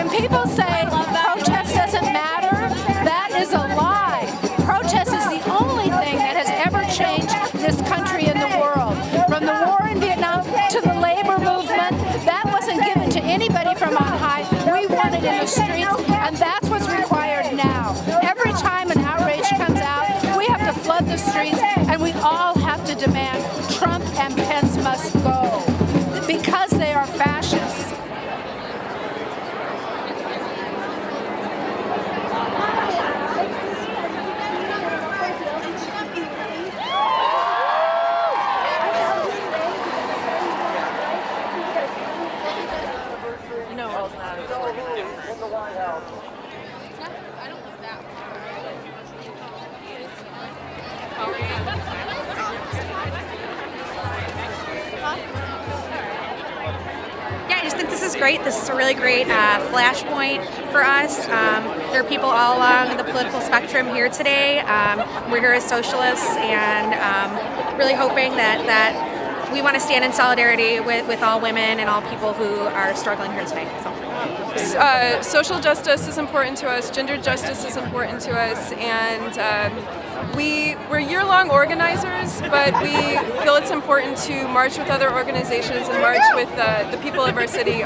when people say protest doesn't matter, that is a lie. Protest is the only thing that has ever changed this country and the world. From the war in Vietnam to the labor movement, that wasn't given to anybody from on high. We want it in the streets, and that's what's required now. Every time an outrage comes out, we have to flood the streets, and we all have to demand Trump and Pence must go because they are fascists. Great. This is a really great flashpoint for us. There are people all along the political spectrum here today. We're here as socialists and really hoping that we want to stand in solidarity with all women and all people who are struggling here today. So. Social justice is important to us, gender justice is important to us, and we're year-long organizers, but we feel it's important to march with other organizations and march with the people of our city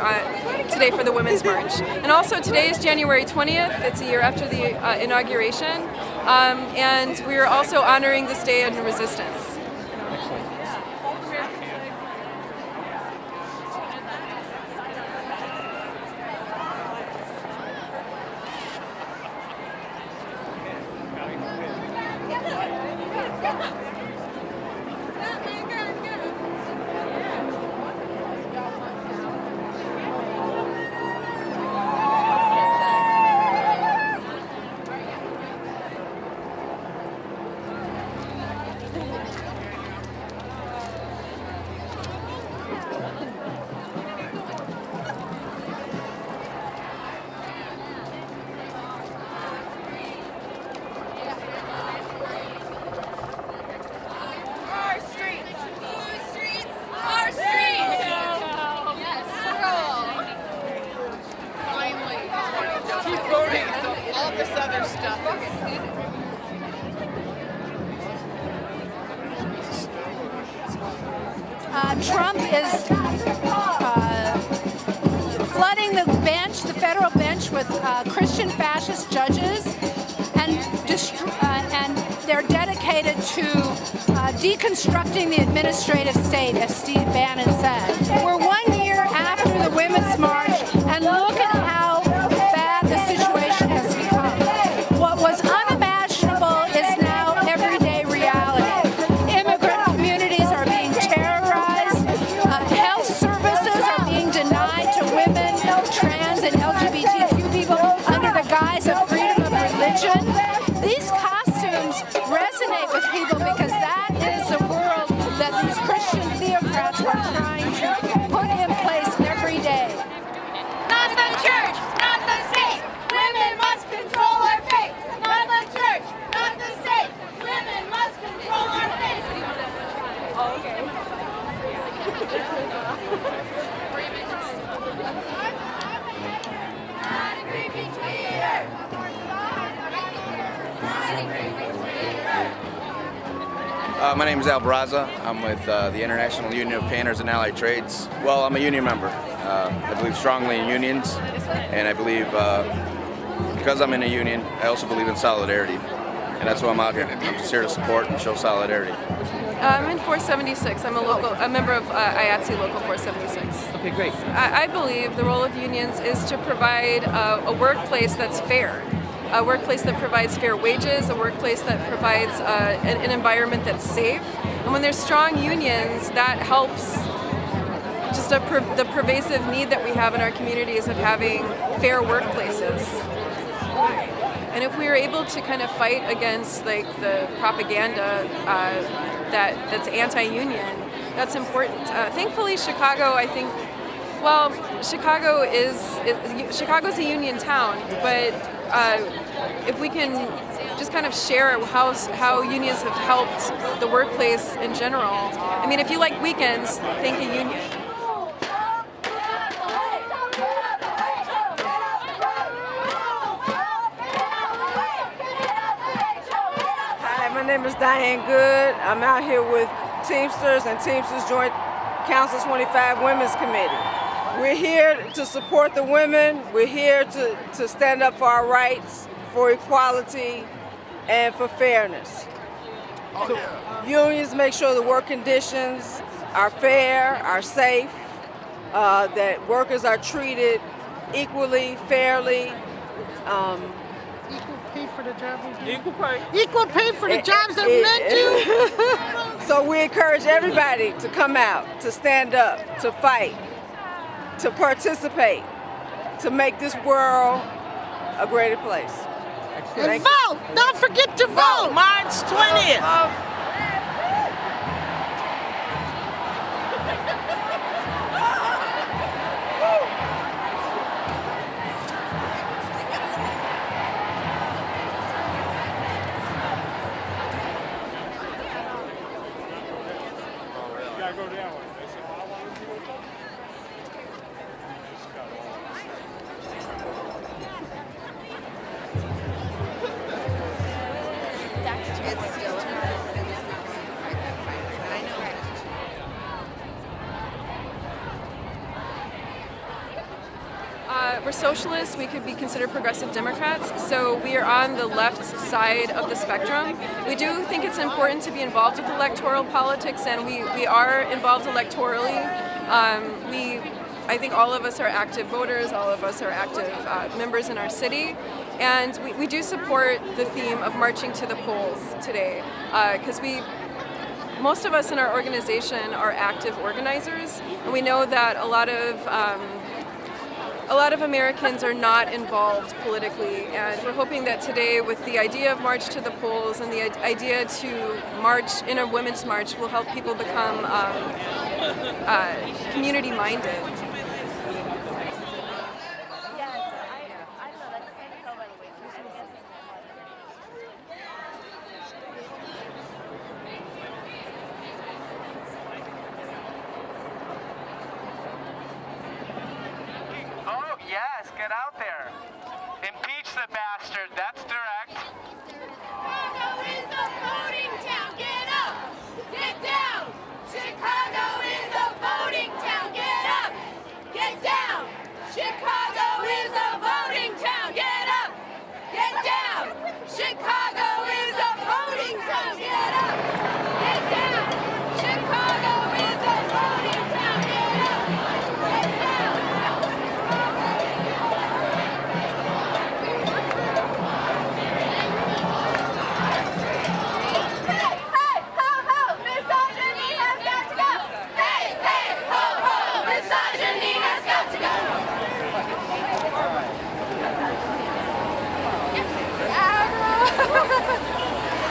today for the Women's March. And also today is January 20th, it's a year after the inauguration, and we are also honoring this day in resistance. Trump is flooding the federal bench with Christian fascist judges, and they're dedicated to deconstructing the administrative state, as Steve Bannon said. We're 1 year after the Women's March, and look at how bad the situation has become. What was unimaginable is now everyday reality. Immigrant communities are being terrorized. Health services are being denied to women, trans, and LGBTQ people under the guise of freedom of religion. These costumes resonate with people because that is the world that these Christian theocrats are trying to put in place every day. Not the church, not the state. Women must control our fate. Not the church, not the state. Women must control our fate. Oh, okay. Not a creepy tweeter. My name is Al Braza. I'm with the International Union of Painters and Allied Trades. Well, I'm a union member. I believe strongly in unions, and I believe because I'm in a union, I also believe in solidarity. And that's why I'm out here. I'm just here to support and show solidarity. I'm in 476. I'm a member of IATSE Local 476. Okay, great. I believe the role of unions is to provide a workplace that's fair. A workplace that provides fair wages, a workplace that provides an environment that's safe. And when there's strong unions, that helps just the pervasive need that we have in our communities of having fair workplaces. And if we are able to kind of fight against like the propaganda that's anti-union, that's important. Thankfully, Chicago, I think, well, Chicago's a union town, but if we can just kind of share how unions have helped the workplace in general. I mean, if you like weekends, thank a union. name is Diane Good. I'm out here with Teamsters and Teamsters Joint Council 25 Women's Committee. We're here to support the women. We're here to stand up for our rights, for equality, and for fairness. Unions make sure the work conditions are fair, are safe, that workers are treated equally, fairly. Equal pay for the job we do. Equal pay. Equal pay for the jobs that men do. So we encourage everybody to come out, to stand up, to fight, to participate, to make this world a greater place. And vote! Don't forget to vote! March 20th. We're socialists, we could be considered progressive Democrats, so we are on the left side of the spectrum. We do think it's important to be involved with electoral politics, and we are involved electorally. I think all of us are active voters, all of us are active members in our city, and we do support the theme of marching to the polls today, because most of us in our organization are active organizers, and we know that a lot of Americans are not involved politically, and we're hoping that today, with the idea of March to the Polls and the idea to march in a women's march, will help people become community-minded. Yes, get out there. Impeach the bastard, that's direct. Chicago is a voting town, get up, get down. Chicago is a voting town, get up, get down. Chicago is a voting town, get up, get down. Chicago is a voting town, get up, get down. Chicago is a voting town, get up, get down.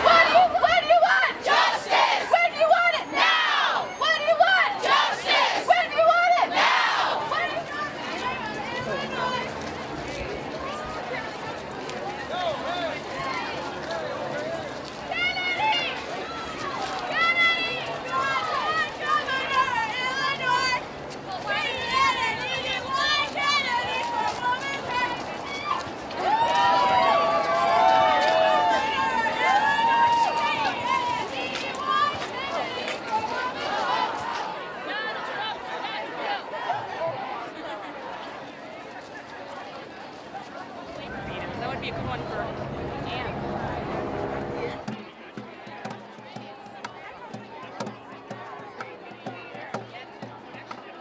What do you want? Justice! When do you want it? Now! What do you want? Justice! When do you want it? Now! What do you Kennedy! Kennedy! Governor, Illinois! Kennedy! Why Kennedy for women's rights? That would be a good one for Anne.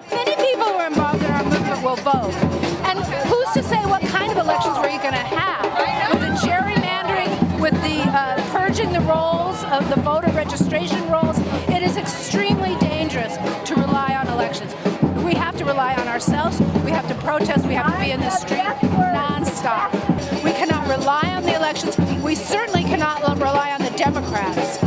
Many people who are involved in our movement will vote. And who's to say what kind of elections we're going to have? With the gerrymandering, with the purging the rolls of the voter registration rolls, it is extremely dangerous to rely on elections. We have to rely on ourselves, we have to protest, we have to be in the street non-stop. We cannot rely on the elections, we certainly cannot rely on the Democrats.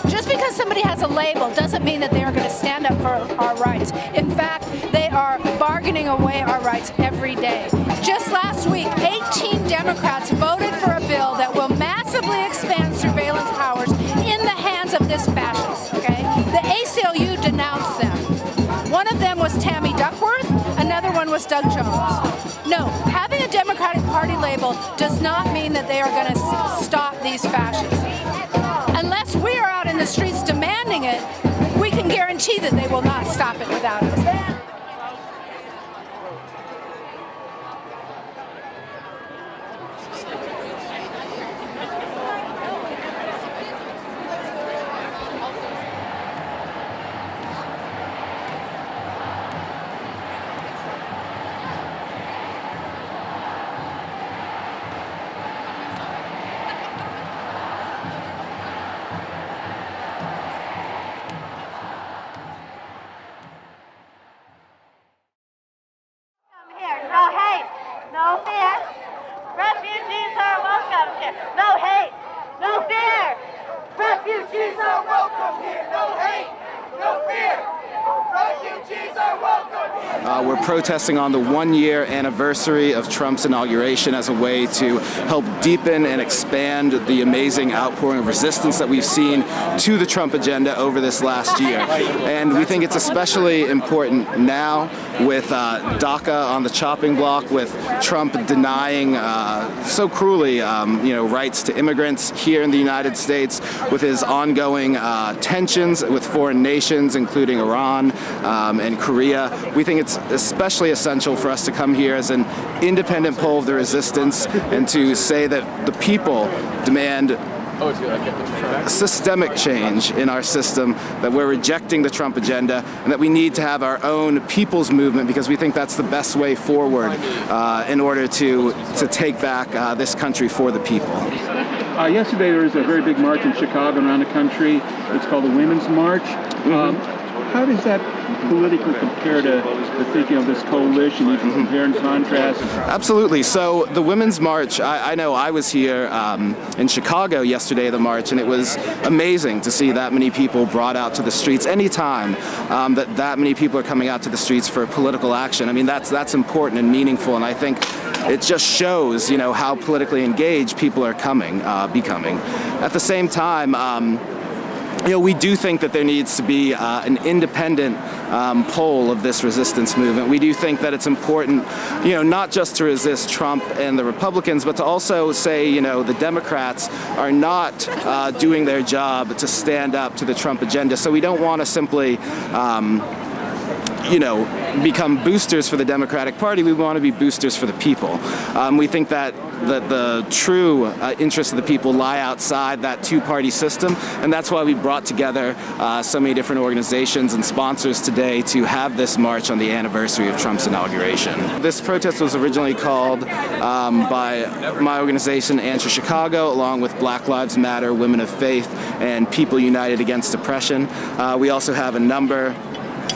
Just because somebody has a label doesn't mean that they are going to stand up for our rights. In fact, they are bargaining away our rights every day. Just last week, 18 Democrats voted for a bill that will massively expand surveillance powers in the hands of this fascist, okay? The ACLU denounced them. One of them was Tammy Duckworth, another one was Doug Jones. No, having a Democratic Party label does not mean that they are going to stop these fascists. Unless the streets demanding it, we can guarantee that they will not stop it without us. No hate, no fear. Refugees are welcome here. No hate, no fear. Refugees are welcome here. No hate, no fear. Refugees are welcome here. We're protesting on the one-year anniversary of Trump's inauguration as a way to help deepen and expand the amazing outpouring of resistance that we've seen to the Trump agenda over this last year. And we think it's especially important now with DACA on the chopping block, with Trump denying so cruelly rights to immigrants here in the United States, with his ongoing tensions with foreign nations, including Iran and Korea. We think it's especially essential for us to come here as an independent pole of the resistance and to say that the people demand systemic change in our system, that we're rejecting the Trump agenda, and that we need to have our own people's movement, because we think that's the best way forward in order to take back this country for the people. Yesterday there was a very big march in Chicago and around the country. It's called the Women's March. How does that politically compare to the thinking of this coalition? You can compare and contrast. Absolutely. So the Women's March, I know I was here in Chicago yesterday, the march, and it was amazing to see that many people brought out to the streets. Anytime that many people are coming out to the streets for political action, I mean, that's important and meaningful, and I think it just shows, how politically engaged people are becoming. At the same time, we do think that there needs to be an independent pole of this resistance movement. We do think that it's important, not just to resist Trump and the Republicans, but to also say, the Democrats are not doing their job to stand up to the Trump agenda. So we don't want to simply become boosters for the Democratic Party. We want to be boosters for the people. We think that the true interests of the people lie outside that two-party system, and that's why we brought together so many different organizations and sponsors today to have this march on the anniversary of Trump's inauguration. This protest was originally called by my organization, Answer Chicago, along with Black Lives Matter, Women of Faith, and People United Against Oppression. We also have a number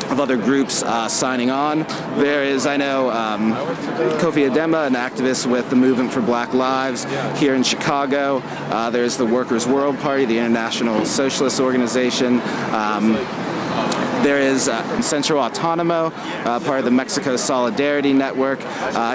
of other groups signing on. There is, I know, Kofi Adema, an activist with the Movement for Black Lives here in Chicago. There's the Workers' World Party, the International Socialist Organization. There is Centro Autonomo, part of the Mexico Solidarity Network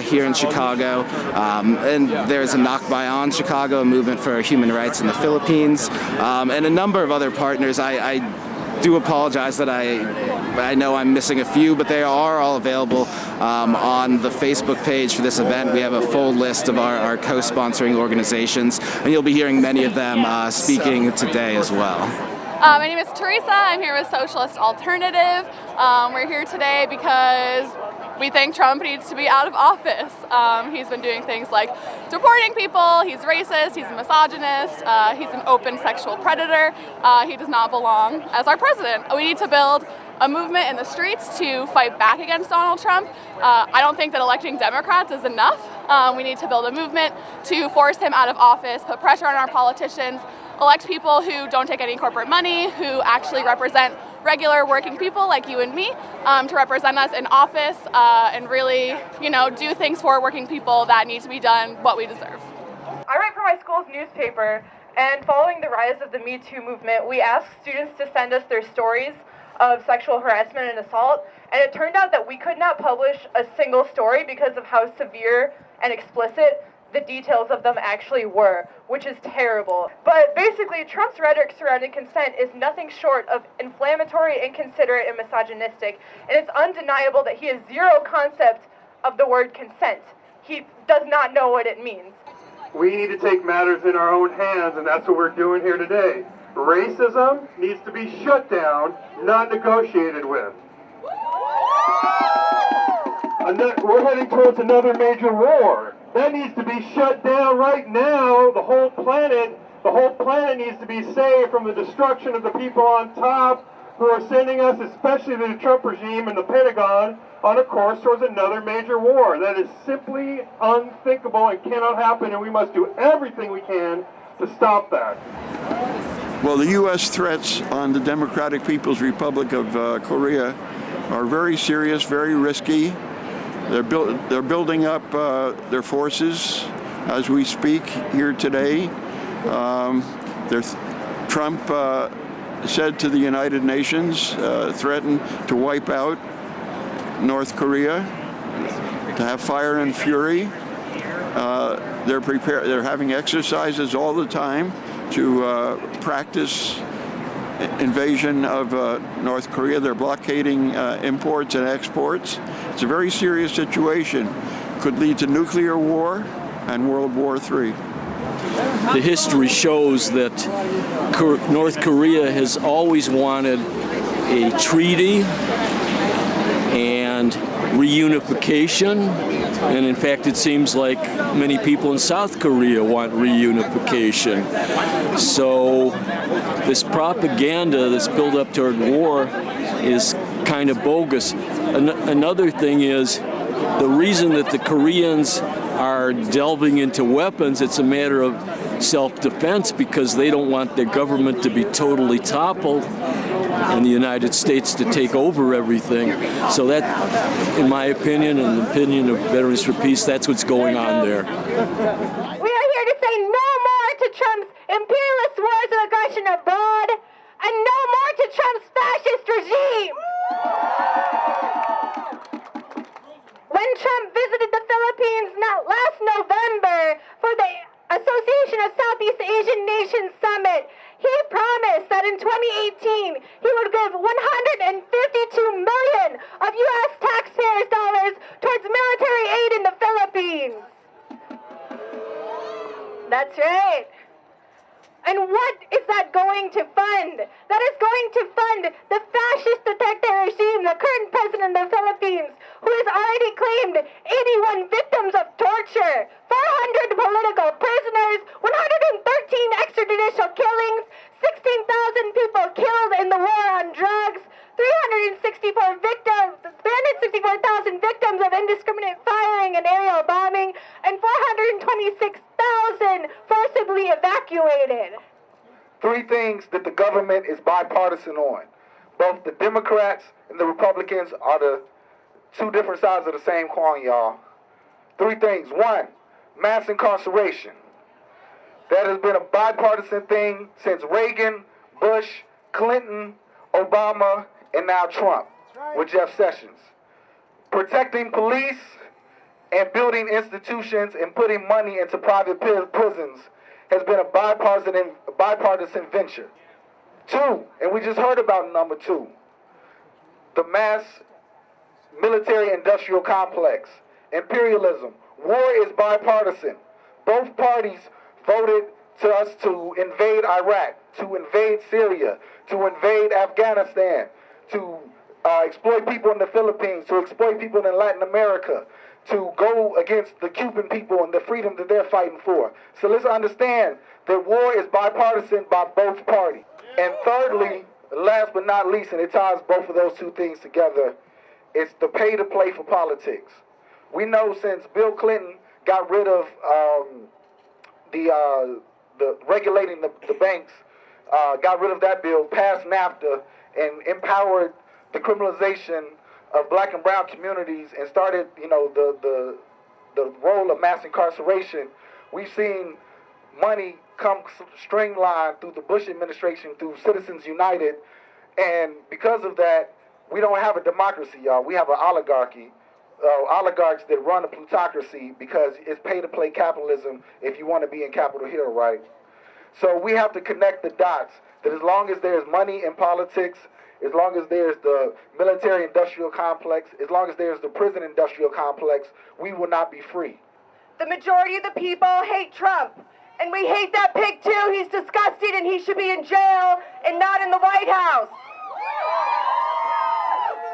here in Chicago. And there's a Nakbayan Chicago, a movement for human rights in the Philippines, and a number of other partners. I do apologize that I know I'm missing a few, but they are all available on the Facebook page for this event. We have a full list of our co-sponsoring organizations, and you'll be hearing many of them speaking today as well. My name is Teresa. I'm here with Socialist Alternative. We're here today because we think Trump needs to be out of office. He's been doing things like deporting people, he's racist, he's a misogynist, he's an open sexual predator. He does not belong as our president. We need to build a movement in the streets to fight back against Donald Trump. I don't think that electing Democrats is enough. We need to build a movement to force him out of office, put pressure on our politicians, elect people who don't take any corporate money, who actually represent regular working people like you and me, to represent us in office and really, do things for working people that need to be done what we deserve. I write for my school's newspaper, and following the rise of the Me Too movement, we asked students to send us their stories of sexual harassment and assault, and it turned out that we could not publish a single story because of how severe and explicit the details of them actually were, which is terrible. But basically, Trump's rhetoric surrounding consent is nothing short of inflammatory, inconsiderate, and misogynistic, and it's undeniable that he has zero concept of the word consent. He does not know what it means. We need to take matters in our own hands, and that's what we're doing here today. Racism needs to be shut down, not negotiated with. We're heading towards another major war. That needs to be shut down right now. The whole planet needs to be saved from the destruction of the people on top who are sending us, especially the Trump regime and the Pentagon, on a course towards another major war. That is simply unthinkable and cannot happen, and we must do everything we can to stop that. Well, the U.S. threats on the Democratic People's Republic of Korea are very serious, very risky. They're building up their forces as we speak here today. Trump said to the United Nations, threatened to wipe out North Korea, to have fire and fury. They're having exercises all the time to practice invasion of North Korea. They're blockading imports and exports. It's a very serious situation. Could lead to nuclear war and World War III. The history shows that North Korea has always wanted a treaty and reunification, and in fact it seems like many people in South Korea want reunification. So this propaganda that's built up toward war is kind of bogus. Another thing is the reason that the Koreans are delving into weapons, it's a matter of self-defense because they don't want their government to be totally toppled and the United States to take over everything. So that, in my opinion and the opinion of Veterans for Peace, that's what's going on there. We are here to say no more to Trump's imperialist wars of aggression abroad, and no more to Trump's fascist regime. When Trump visited the Philippines last November for the Association of Southeast Asian Nations Summit, he promised that in 2018 he would give $152 million of U.S. taxpayers' dollars towards military aid in the Philippines. That's right. And what is that going to fund? That is going to fund the fascist Duterte regime, the current president of the Philippines, who has already claimed 81 victims of torture, 400 political prisoners, 113 extrajudicial killings, 16,000 people killed in the war on drugs, 364,000 victims of indiscriminate firing and aerial bombing, and 426,000 forcibly evacuated. Three things that the government is bipartisan on. Both the Democrats and the Republicans are the two different sides of the same coin, y'all. Three things. One, mass incarceration. That has been a bipartisan thing since Reagan, Bush, Clinton, Obama, and now Trump with Jeff Sessions. Protecting police and building institutions and putting money into private prisons has been a bipartisan venture. Two, and we just heard about number two, the mass military-industrial complex, imperialism. War is bipartisan. Both parties voted to us to invade Iraq, to invade Syria, to invade Afghanistan, to exploit people in the Philippines, to exploit people in Latin America, to go against the Cuban people and the freedom that they're fighting for. So let's understand that war is bipartisan by both parties. And thirdly, last but not least, and it ties both of those two things together, it's the pay to play for politics. We know since Bill Clinton got rid of the regulating the banks, got rid of that bill, passed NAFTA, and empowered the criminalization of black and brown communities and started, the role of mass incarceration. We've seen money come streamlined through the Bush administration, through Citizens United, and because of that, we don't have a democracy, y'all. We have an oligarchy, oligarchs that run a plutocracy because it's pay-to-play capitalism if you want to be in Capitol Hill, right? So we have to connect the dots that as long as there's money in politics, as long as there's the military-industrial complex, as long as there's the prison-industrial complex, we will not be free. The majority of the people hate Trump. And we hate that pig too. He's disgusting and he should be in jail and not in the White House.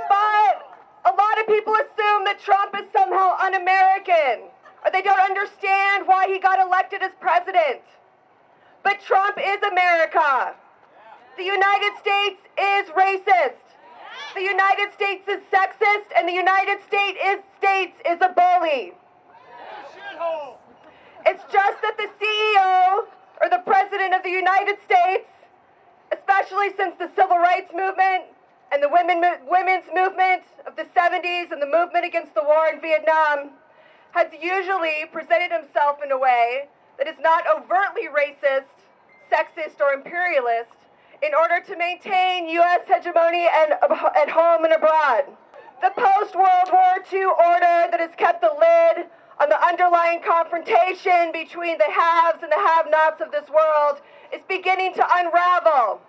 But a lot of people assume that Trump is somehow un-American, or they don't understand why he got elected as president. But Trump is America. The United States is racist. The United States is sexist, and the United States is a bully. It's just that the CEO, or the President of the United States, especially since the Civil Rights Movement and the women's movement of the 70s and the movement against the war in Vietnam, has usually presented himself in a way that is not overtly racist, sexist, or imperialist in order to maintain U.S. hegemony at home and abroad. The post-World War II order that has kept the lid on the underlying confrontation between the haves and the have-nots of this world is beginning to unravel.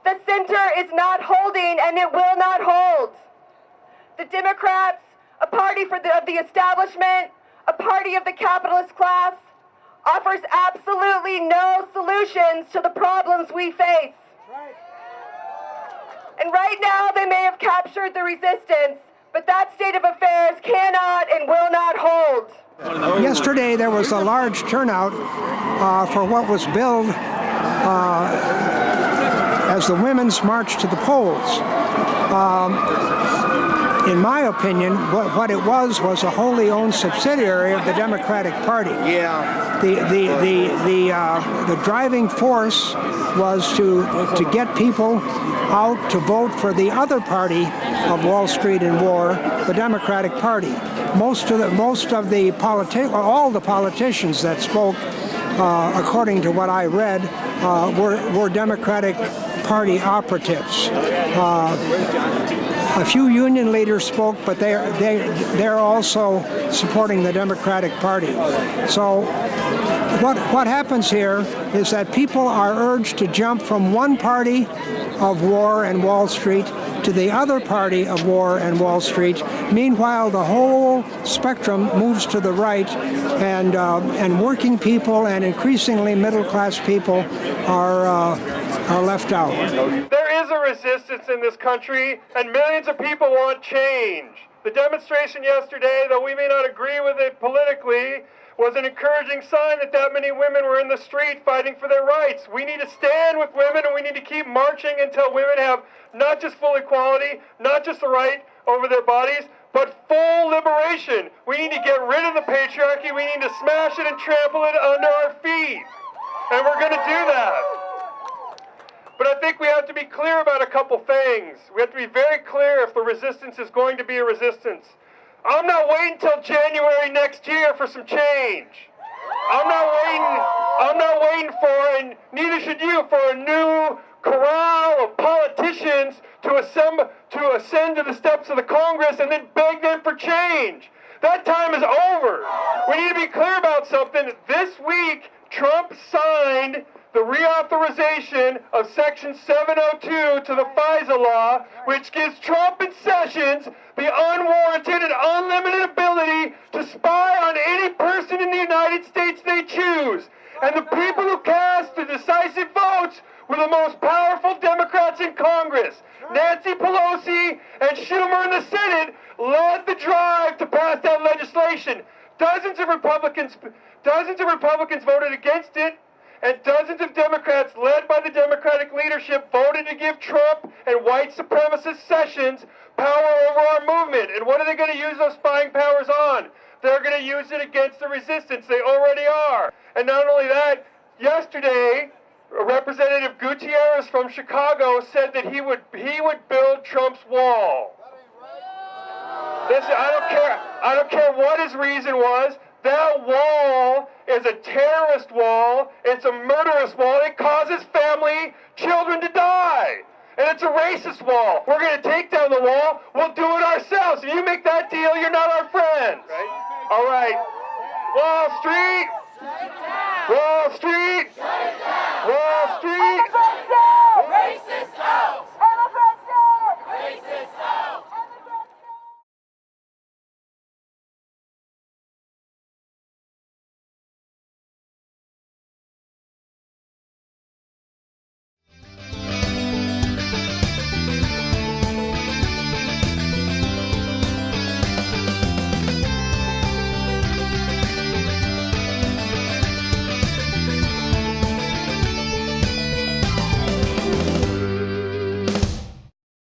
The center is not holding, and it will not hold. The Democrats, a party of the establishment, a party of the capitalist class, offers absolutely no solutions to the problems we face. And right now they may have captured the resistance, but that state of affairs cannot and will not hold. Yesterday there was a large turnout for what was billed as the Women's March to the Polls. In my opinion, what it was a wholly owned subsidiary of the Democratic Party. Yeah. The driving force was to get people out to vote for the other party of Wall Street and war, the Democratic Party. All the politicians that spoke, according to what I read, were Democratic Party operatives. A few union leaders spoke, but they're also supporting the Democratic Party. So what happens here is that people are urged to jump from one party of war and Wall Street to the other party of war and Wall Street. Meanwhile, the whole spectrum moves to the right, and working people and increasingly middle-class people are left out. There is a resistance in this country, and millions of people want change. The demonstration yesterday, though we may not agree with it politically, was an encouraging sign that many women were in the street fighting for their rights. We need to stand with women, and we need to keep marching until women have not just full equality, not just the right over their bodies, but full liberation. We need to get rid of the patriarchy. We need to smash it and trample it under our feet. And we're going to do that. But I think we have to be clear about a couple things. We have to be very clear if the resistance is going to be a resistance. I'm not waiting till January next year for some change. I'm not waiting for, and neither should you, for a new corral of politicians to ascend to the steps of the Congress and then beg them for change. That time is over. We need to be clear about something. This week, Trump signed the reauthorization of Section 702 to the FISA law, which gives Trump and Sessions the unwarranted and unlimited ability to spy on any person in the United States they choose. And the people who cast the decisive votes were the most powerful Democrats in Congress. Nancy Pelosi and Schumer in the Senate led the drive to pass that legislation. Dozens of Republicans voted against it, and dozens of Democrats, led by the Democratic leadership, voted to give Trump and white supremacist Sessions power over our movement. And what are they going to use those spying powers on? They're going to use it against the resistance. They already are. And not only that, yesterday, Representative Gutierrez from Chicago said that he would build Trump's wall. Listen, I don't care what his reason was. That wall is a terrorist wall. It's a murderous wall. It causes children to die. And it's a racist wall. We're going to take down the wall. We'll do it ourselves. If you make that deal, you're not our friends. Right? All right. Wall Street. Wall Street. Wall Street.